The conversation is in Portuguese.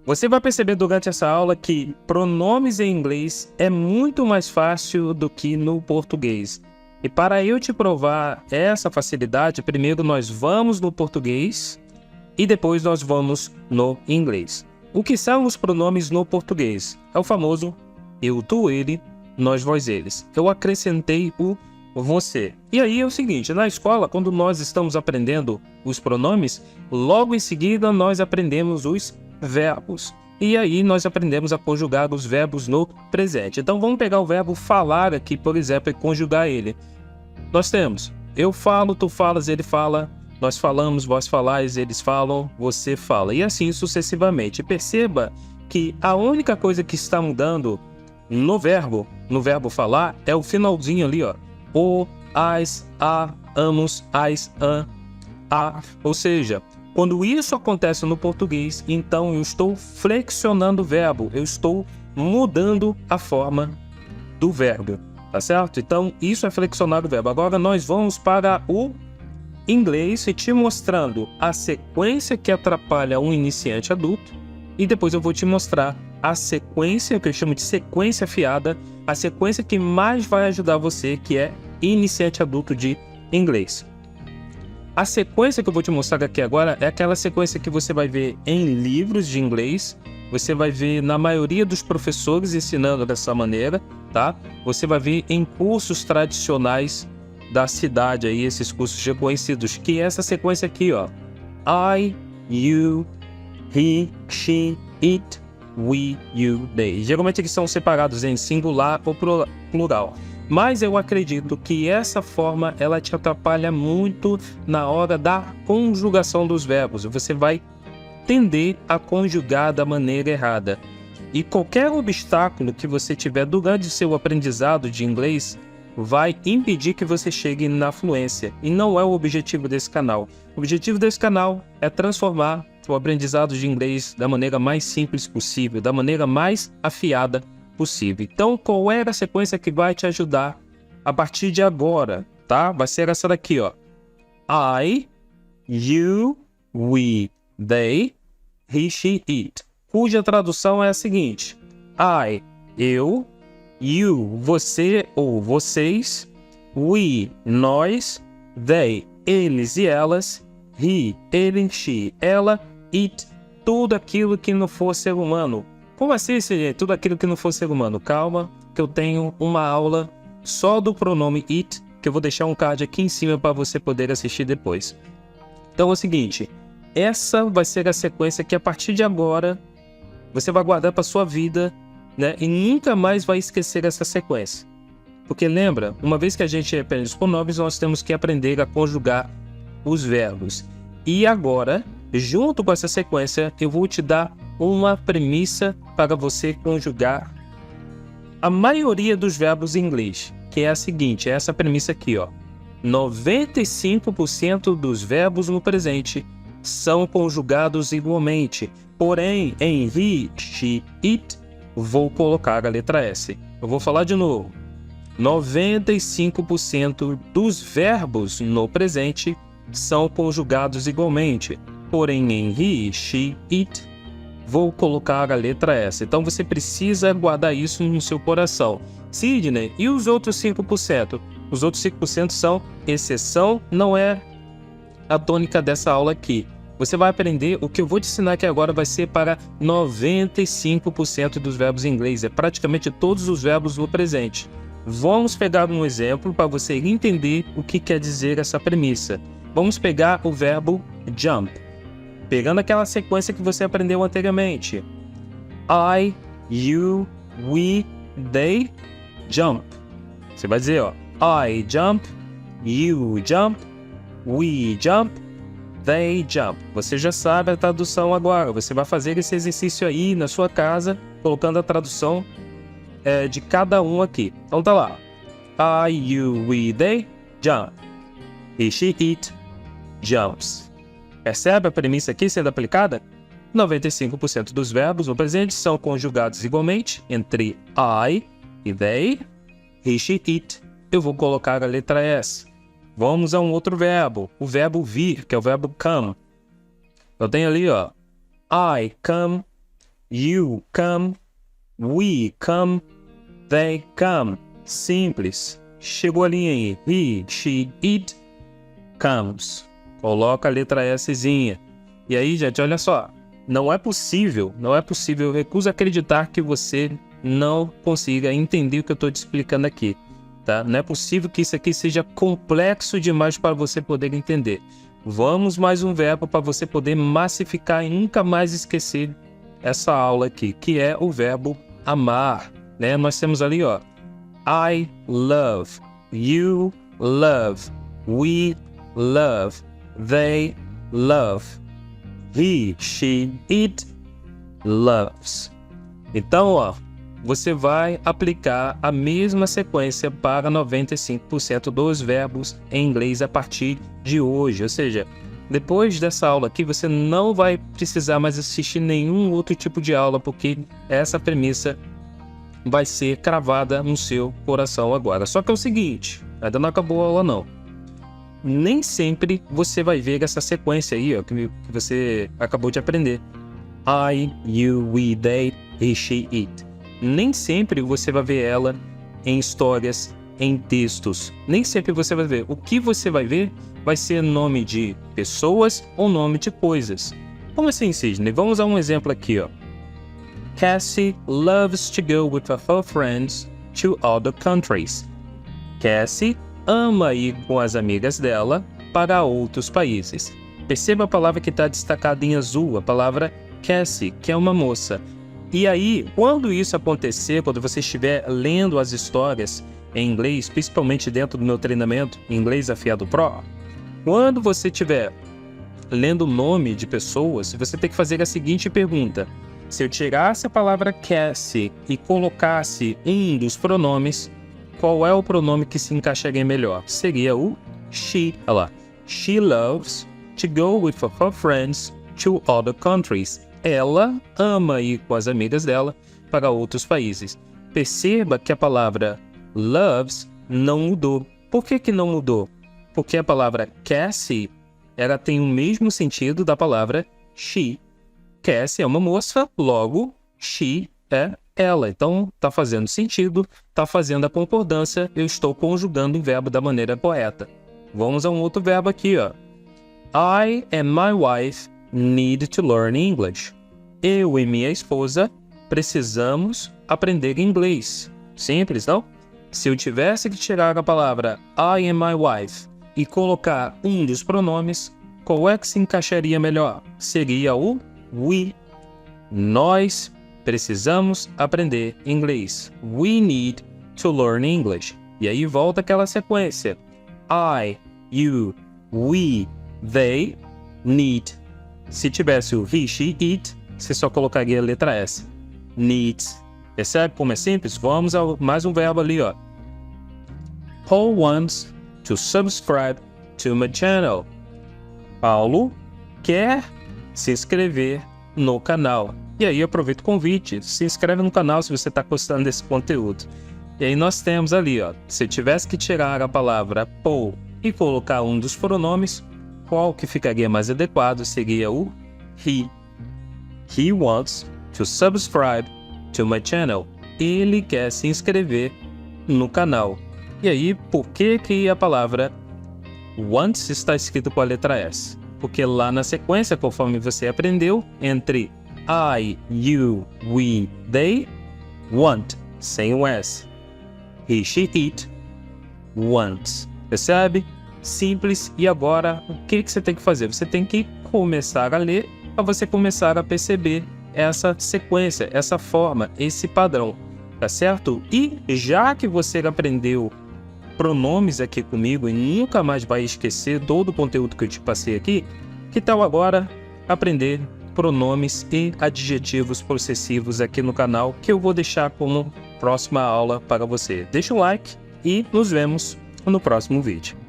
Você vai perceber durante essa aula que pronomes em inglês é muito mais fácil do que no português. E para eu te provar essa facilidade, primeiro nós vamos no português e depois nós vamos no inglês. O que são os pronomes no português? É o famoso eu, tu, ele, nós, vós, eles. Eu acrescentei o você. E aí é o seguinte, na escola, quando nós estamos aprendendo os pronomes, logo em seguida nós aprendemos os verbos. E aí nós aprendemos a conjugar os verbos no presente. Então vamos pegar o verbo falar aqui, por exemplo, e conjugar ele. Nós temos eu falo, tu falas, ele fala, nós falamos, vós falais, eles falam, você fala. E assim sucessivamente. Perceba que a única coisa que está mudando no verbo falar, é o finalzinho ali, ó. O, as, a, amos, as, an, a. Ou seja, quando isso acontece no português, então eu estou flexionando o verbo, eu estou mudando a forma do verbo, tá certo? Então, isso é flexionar o verbo. Agora nós vamos para o inglês e te mostrando a sequência que atrapalha um iniciante adulto e depois eu vou te mostrar a sequência, que eu chamo de sequência fiada, a sequência que mais vai ajudar você, que é iniciante adulto de inglês. A sequência que eu vou te mostrar aqui agora é aquela sequência que você vai ver em livros de inglês, você vai ver na maioria dos professores ensinando dessa maneira, tá? Você vai ver em cursos tradicionais da cidade aí, esses cursos reconhecidos, que é essa sequência aqui, ó. I, you, he, she, it, we, you, they. Geralmente eles são separados em singular ou plural. Mas eu acredito que essa forma ela te atrapalha muito na hora da conjugação dos verbos. Você vai tender a conjugar da maneira errada. E qualquer obstáculo que você tiver durante o seu aprendizado de inglês vai impedir que você chegue na fluência. E não é o objetivo desse canal. O objetivo desse canal é transformar o aprendizado de inglês da maneira mais simples possível, da maneira mais afiada possível. Então, qual é a sequência que vai te ajudar a partir de agora, tá? Vai ser essa daqui, ó. I, you, we, they, he, she, it. Cuja tradução é a seguinte. I, eu, you, você ou vocês, we, nós, they, eles e elas, he, ele, she, ela, it, tudo aquilo que não for ser humano. Como assim, gente? Tudo aquilo que não for ser humano? Calma, que eu tenho uma aula só do pronome it, que eu vou deixar um card aqui em cima para você poder assistir depois. Então é o seguinte, essa vai ser a sequência que a partir de agora você vai guardar para sua vida, né? E nunca mais vai esquecer essa sequência. Porque lembra, uma vez que a gente aprende os pronomes, nós temos que aprender a conjugar os verbos. E agora, junto com essa sequência, eu vou te dar uma premissa para você conjugar a maioria dos verbos em inglês, que é a seguinte, é essa premissa aqui, ó. 95% dos verbos no presente são conjugados igualmente, porém em he, she, it, vou colocar a letra S. Eu vou falar de novo. 95% dos verbos no presente são conjugados igualmente, porém em he, she, it, vou colocar a letra S. Então você precisa guardar isso no seu coração. Sidney, e os outros 5%? Os outros 5% são exceção, não é a tônica dessa aula aqui. Você vai aprender, o que eu vou te ensinar aqui agora vai ser para 95% dos verbos em inglês. É praticamente todos os verbos no presente. Vamos pegar um exemplo para você entender o que quer dizer essa premissa. Vamos pegar o verbo jump. Pegando aquela sequência que você aprendeu anteriormente. I, you, we, they, jump. Você vai dizer, ó. I jump, you jump, we jump, they jump. Você já sabe a tradução agora. Você vai fazer esse exercício aí na sua casa, colocando a tradução de cada um aqui. Então tá lá. I, you, we, they, jump. He, she, it, jumps. Percebe a premissa aqui sendo aplicada? 95% dos verbos no presente são conjugados igualmente entre I e they, he, she, it. Eu vou colocar a letra S. Vamos a um outro verbo, o verbo vir, que é o verbo come. Eu tenho ali, ó, I come, you come, we come, they come. Simples. Chegou a linha aí. He, she, it, comes. Coloca a letra Szinha. E aí, gente, olha só. Não é possível, eu recuso acreditar que você não consiga entender o que eu estou te explicando aqui, tá? Não é possível que isso aqui seja complexo demais para você poder entender. Vamos mais um verbo para você poder massificar e nunca mais esquecer essa aula aqui, que é o verbo amar, né? Nós temos ali, ó, I love, you love, we love, they love, he, she, it loves. Então, ó, você vai aplicar a mesma sequência para 95% dos verbos em inglês a partir de hoje. Ou seja, depois dessa aula aqui, você não vai precisar mais assistir nenhum outro tipo de aula, porque essa premissa vai ser cravada no seu coração agora. Só que é o seguinte, ainda não acabou a aula não. Nem sempre você vai ver essa sequência aí, ó, que você acabou de aprender. I, you, we, they, he, she, it. Nem sempre você vai ver ela em histórias, em textos. Nem sempre você vai ver. O que você vai ver vai ser nome de pessoas ou nome de coisas. Como assim, Sidney? Vamos a um exemplo aqui, ó. Cassie loves to go with her friends to other countries. Cassie ama ir com as amigas dela para outros países. Perceba a palavra que está destacada em azul, a palavra Cassie, que é uma moça. E aí, quando isso acontecer, quando você estiver lendo as histórias em inglês, principalmente dentro do meu treinamento Inglês Afiado Pro, quando você estiver lendo o nome de pessoas, você tem que fazer a seguinte pergunta. Se eu tirasse a palavra Cassie e colocasse um dos pronomes, qual é o pronome que se encaixaria melhor? Seria o she. Olha lá. She loves to go with her friends to other countries. Ela ama ir com as amigas dela para outros países. Perceba que a palavra loves não mudou. Por que não mudou? Porque a palavra Cassie, ela tem o mesmo sentido da palavra she. Cassie é uma moça, logo she é ela. Então tá fazendo sentido, tá fazendo a concordância, eu estou conjugando o verbo da maneira correta. Vamos a um outro verbo aqui, ó. I and my wife need to learn English. Eu e minha esposa precisamos aprender inglês. Simples, não? Se eu tivesse que tirar a palavra I and my wife e colocar um dos pronomes, qual é que se encaixaria melhor? Seria o we. Nós precisamos aprender inglês. We need to learn English. E aí volta aquela sequência. I, you, we, they need. Se tivesse o he, she, it, você só colocaria a letra S. Needs. Percebe como é simples? Vamos a mais um verbo ali, ó. Paul wants to subscribe to my channel. Paulo quer se inscrever no canal. E aí aproveita o convite, se inscreve no canal se você está gostando desse conteúdo. E aí nós temos ali, ó, se eu tivesse que tirar a palavra Paul e colocar um dos pronomes, qual que ficaria mais adequado seria o he. He wants to subscribe to my channel. Ele quer se inscrever no canal. E aí, por que a palavra wants está escrito com a letra S? Porque lá na sequência, conforme você aprendeu, entre I, you, we, they, want, sem o S. He, she, it, wants. Percebe? Simples. E agora, o que você tem que fazer? Você tem que começar a ler para você começar a perceber essa sequência, essa forma, esse padrão, tá certo? E já que você aprendeu pronomes aqui comigo e nunca mais vai esquecer todo o conteúdo que eu te passei aqui, que tal agora aprender pronomes e adjetivos possessivos aqui no canal, que eu vou deixar como próxima aula para você. Deixa o like e nos vemos no próximo vídeo.